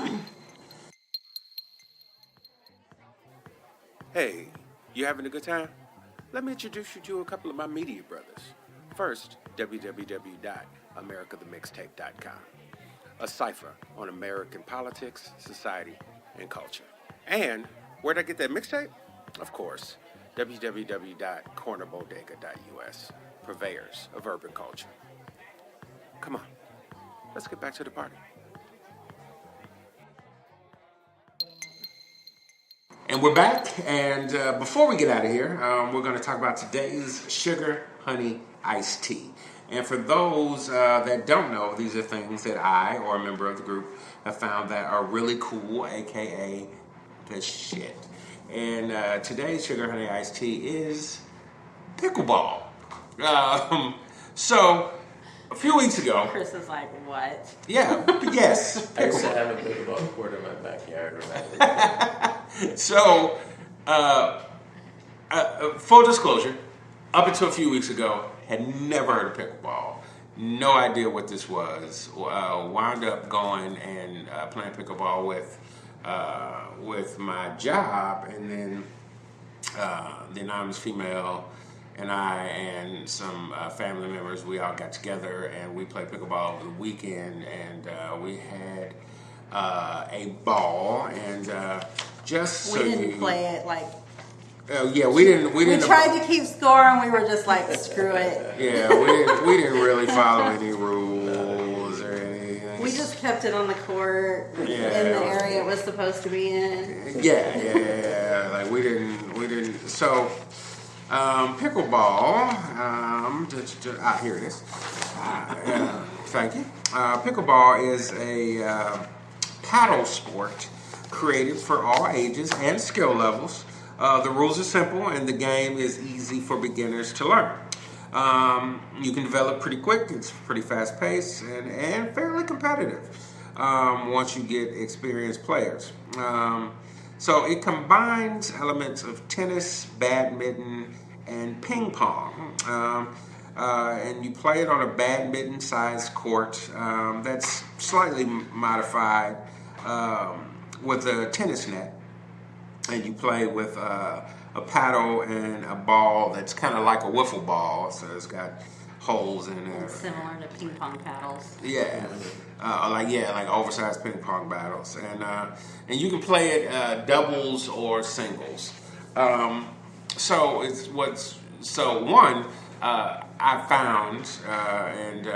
Hey, you having a good time? Let me introduce you to a couple of my media brothers. First, www.americathemixtape.com, a cipher on American politics, society, and culture. And where'd I get that mixtape? Of course, www.cornerbodega.us, purveyors of urban culture. Come on, let's get back to the party. And we're back, and before we get out of here, we're going to talk about today's sugar honey iced tea. And for those that don't know, these are things that I, or a member of the group, have found that are really cool, aka the shit. And today's sugar honey iced tea is pickleball. So, a few weeks ago... Chris is like, what? Yeah, yes. I used to have a pickleball court in my backyard. So, full disclosure, up until a few weeks ago, had never heard of pickleball. No idea what this was. Wound up going and playing pickleball with my job, and then the anonymous female and I and some family members, we all got together and we played pickleball over the weekend, and we had a ball, and just We so didn't you, play it like... yeah, we didn't. We tried to keep score, and we were just like, screw it. Yeah, we didn't really follow any rules or anything. We just kept it on the court in the area it was supposed to be in. Yeah. Like we didn't. So, pickleball. Here it is. Thank you. Pickleball is a paddle sport created for all ages and skill levels. The rules are simple, and the game is easy for beginners to learn. You can develop pretty quick. It's pretty fast-paced and fairly competitive once you get experienced players. So it combines elements of tennis, badminton, and ping pong. And you play it on a badminton-sized court that's slightly modified with a tennis net. And you play with a paddle and a ball that's kind of like a wiffle ball, so it's got holes in there. Similar to ping pong paddles. Yeah, like oversized ping pong battles, and you can play it doubles or singles. I found, and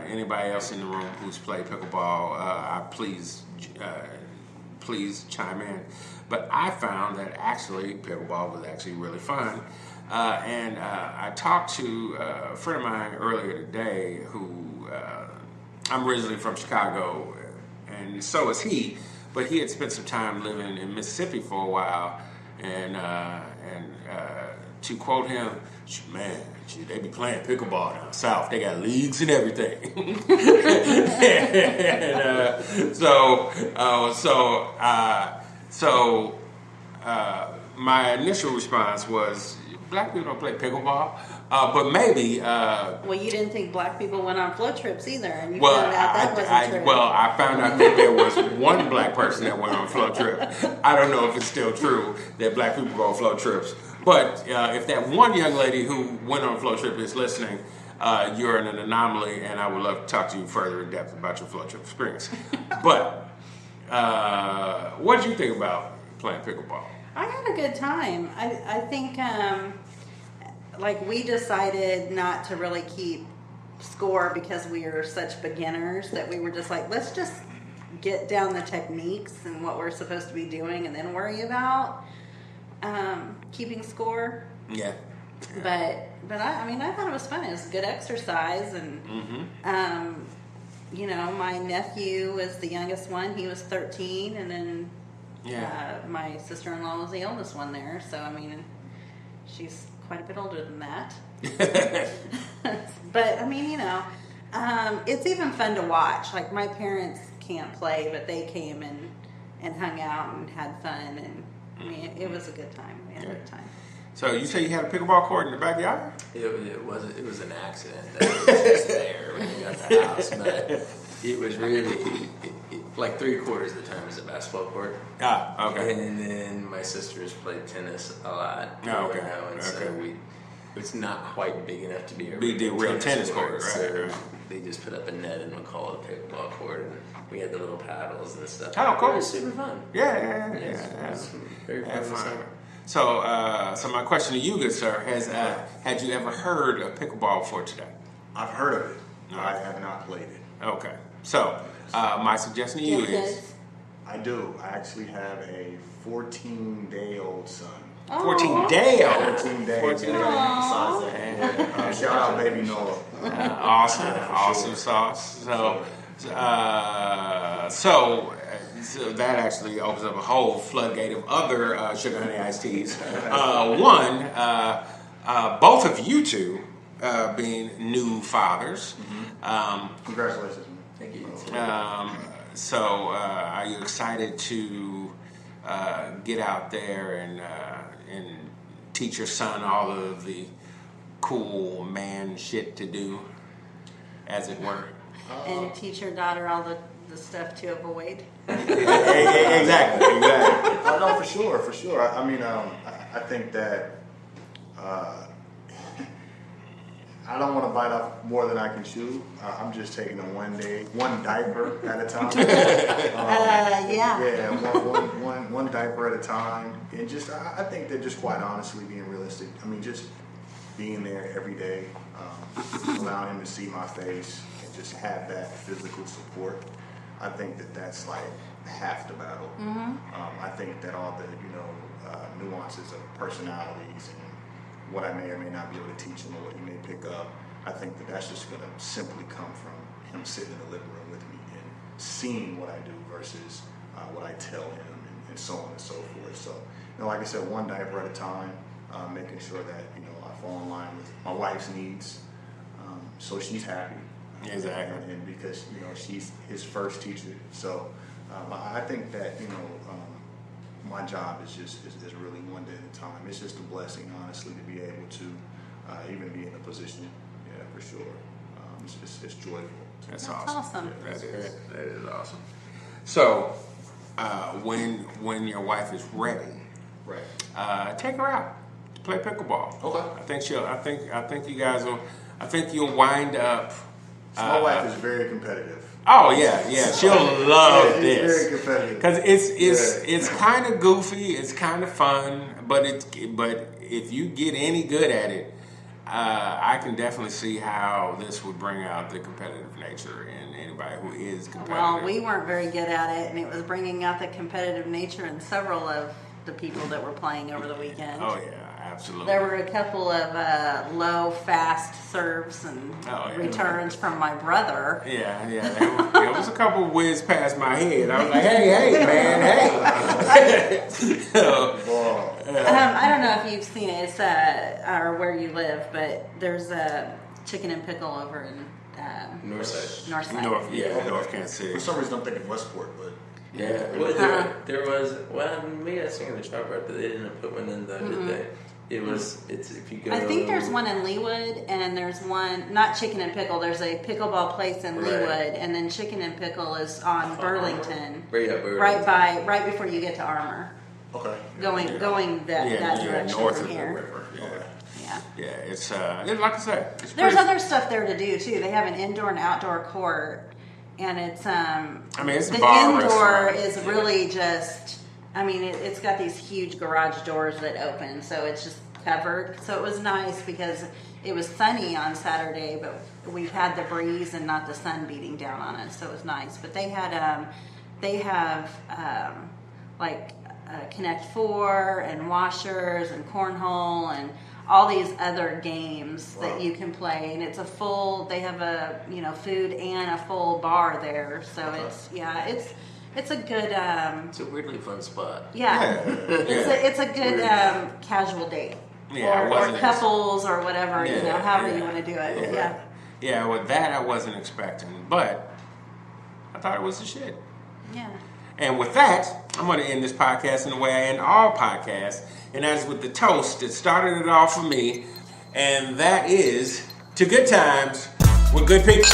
anybody else in the room who's played pickleball, please chime in. But I found that actually pickleball was actually really fun. And I talked to a friend of mine earlier today who, I'm originally from Chicago, and so is he, but he had spent some time living in Mississippi for a while, and to quote him, man, they be playing pickleball down south. They got leagues and everything. So my initial response was, black people don't play pickleball, but maybe... well, you didn't think black people went on float trips either, and you found out that wasn't true. Well, I found out that there was one black person that went on a float trip. I don't know if it's still true that black people go on float trips, but if that one young lady who went on a float trip is listening, you're an anomaly, and I would love to talk to you further in depth about your float trip experience. But what did you think about playing pickleball? I had a good time. I think, we decided not to really keep score because we are such beginners that we were just like, let's just get down the techniques and what we're supposed to be doing and then worry about keeping score. Yeah. But I thought it was fun. It was a good exercise, and my nephew was the youngest one. He was 13, and then my sister-in-law was the oldest one there. So she's quite a bit older than that. But it's even fun to watch. Like, my parents can't play, but they came and hung out and had fun, and it was a good time. We had a good time. So you say you had a pickleball court in the backyard? It was an accident that it was just there when you got the house, but it was really like 3/4 of the time is a basketball court. Ah, okay. And then my sisters played tennis a lot. Oh, okay. Now, and so it's not quite big enough to be a real tennis court, right? So they just put up a net and we'll call it a pickleball court, and we had the little paddles and stuff. Oh, cool! It was super fun. Yeah. It was very fun. So my question to you, good sir, had you ever heard of pickleball before today? I've heard of it. I have not played it. Okay. So my suggestion to you is, I do. I actually have a 14-day-old son. 14-day-old. 14 days. 14 days. Emphasize that. Shout out, baby Noah. Awesome sauce. So that actually opens up a whole floodgate of other sugar honey iced teas. Both of you two being new fathers. Congratulations, man. Thank you. So are you excited to get out there and teach your son all of the cool man shit to do, as it were? And teach your daughter all the stuff to avoid. Exactly. No, for sure. I mean, I think that I don't want to bite off more than I can chew. I'm just taking them one diaper at a time. Yeah, one diaper at a time. And just, I think that just quite honestly being realistic, I mean, just being there every day, allowing him to see my face and just have that physical support. I think that that's like half the battle. I think that all the, nuances of personalities and what I may or may not be able to teach him or what he may pick up, I think that that's just going to simply come from him sitting in the living room with me and seeing what I do versus what I tell him and so on and so forth. So, like I said, one diaper at a time, making sure that, I fall in line with my wife's needs, so she's happy. Exactly. And because, she's his first teacher. So I think that, my job is really one day at a time. It's just a blessing, honestly, to be able to even be in a position, for sure. It's joyful. That's awesome. That is awesome. So, when your wife is ready, Right. take her out to play pickleball. Okay. I think you guys will. I think you'll wind up. My wife is very competitive. Oh yeah, she'll love She's this. very competitive. Because it's kind of goofy, it's kind of fun, but if you get any good at it, I can definitely see how this would bring out the competitive nature in anybody who is competitive. Well, we weren't very good at it, and it was bringing out the competitive nature in several of the people that were playing over the weekend. Oh yeah, absolutely. There were a couple of low, fast serves and returns from my brother. Yeah. There was a couple whiz past my head. I was like, hey, man, hey. I don't know if you've seen it, it's, or where you live, but there's a Chicken and Pickle over in Northside. North Kansas City. For some reason, I'm thinking Westport, but Yeah. Well, there was. Well, maybe I was thinking the shop right, but they didn't put one in the other day. It's if you go. I think there's one in Leawood, and there's one, not Chicken and Pickle, there's a pickleball place in Leawood, and then Chicken and Pickle is on Burlington. Burlington. Right before you get to Armour. okay. Going that direction north from of the here. river. Yeah. Yeah, it's like I said. It's There's pretty, other stuff there to do too. They have an indoor and outdoor court, and it's it's a the bar indoor restaurant. is really just. It's got these huge garage doors that open, so it's just covered. So it was nice because it was sunny on Saturday, but we've had the breeze and not the sun beating down on us, so it was nice. But they have Connect Four and washers and cornhole and all these other games that you can play, and it's a full. They have a food and a full bar there, so it's a good. It's a weirdly fun spot. It's a good casual date. Yeah, or couples or whatever, however you want to do it. Okay. Yeah. Yeah, well, that I wasn't expecting, but I thought it was the shit. Yeah. And with that, I'm going to end this podcast in the way I end all podcasts, and that is with the toast that started it all for me, and that is to good times with good people.